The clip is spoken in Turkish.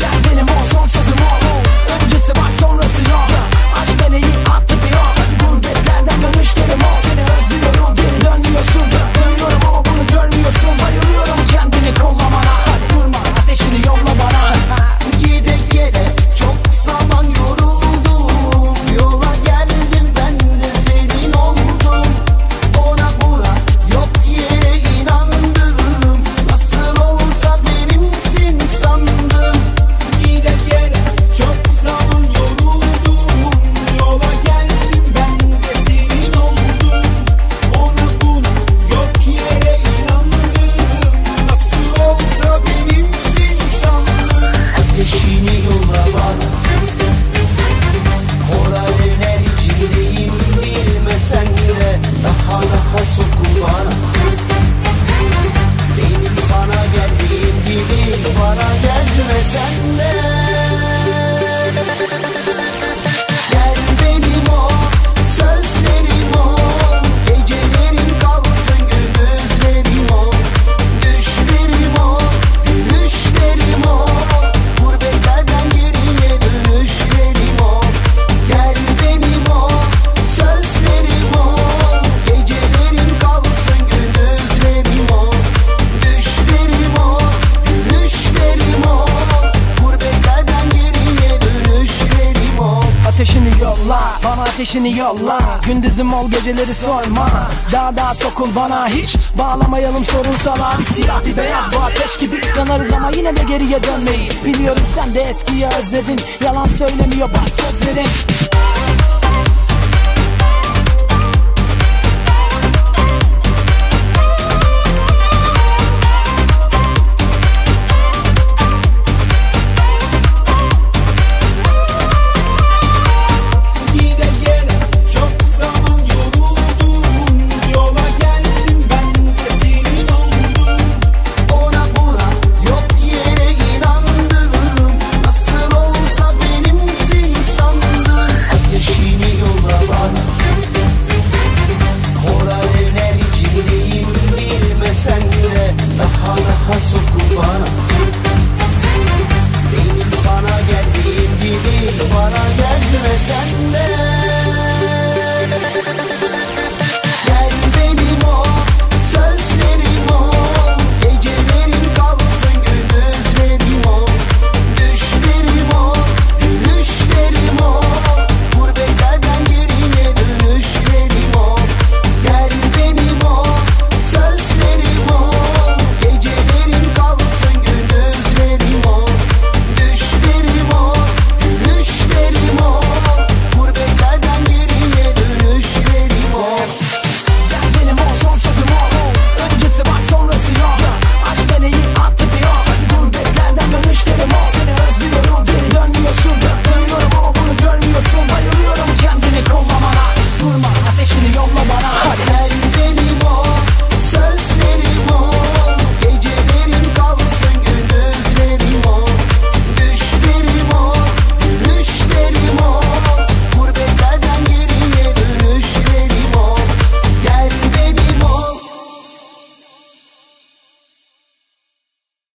Gel benim ol, son sözüm ol. Öncesi var, sonrası yok. Aşk deneyi attı bir yol. Gurbetlerden dönüşlerim ol. Seni özlüyorum, geri dönmüyorsun. Dönüyorum ama bunu görmüyorsun. Bayılıyorum kendini kollamana. Hadi durma, ateşini yolla bana. Gide gide çok zaman yoruldum. Yola geldim ben de senin oldum. Ona buna yok yere inandım. Nasıl olsa benimsin sandım. Gide gide çok zaman yoruldum. Yola geldim ben de senin oldum. Ona buna yok yere inandım. Nasıl olsa benimsin sandım. Ateşini yolla bana. Kor alevler içindeyim bilmesen de. Daha sokul bana. Benim sana geldiğim gibi bana gelmesen de. Gel benim ol, sözlerim ol. Gecelerim kalsın gündüzlerim ol. Düşlerim ol, gülüşlerim ol. Gurbetlerden geriye dönüşlerim ol. Gel benim ol, sözlerim ol. Gecelerim kalsın gündüzlerim ol. Düşlerim ol, gülüşlerim ol. Gurbetlerden geriye dönüşlerim ol. Ateşini yolla, bana ateşini yolla. Gündüzüm ol, geceleri sorma. Daha sokul bana, hiç bağlamayalım sorunsalar. Bir siyah bir beyaz, bu ateş gibi yanarız ama yine de geriye dönmeyiz. Biliyorum sen de eskiyi özledin, yalan söylemiyor bak gözlerin.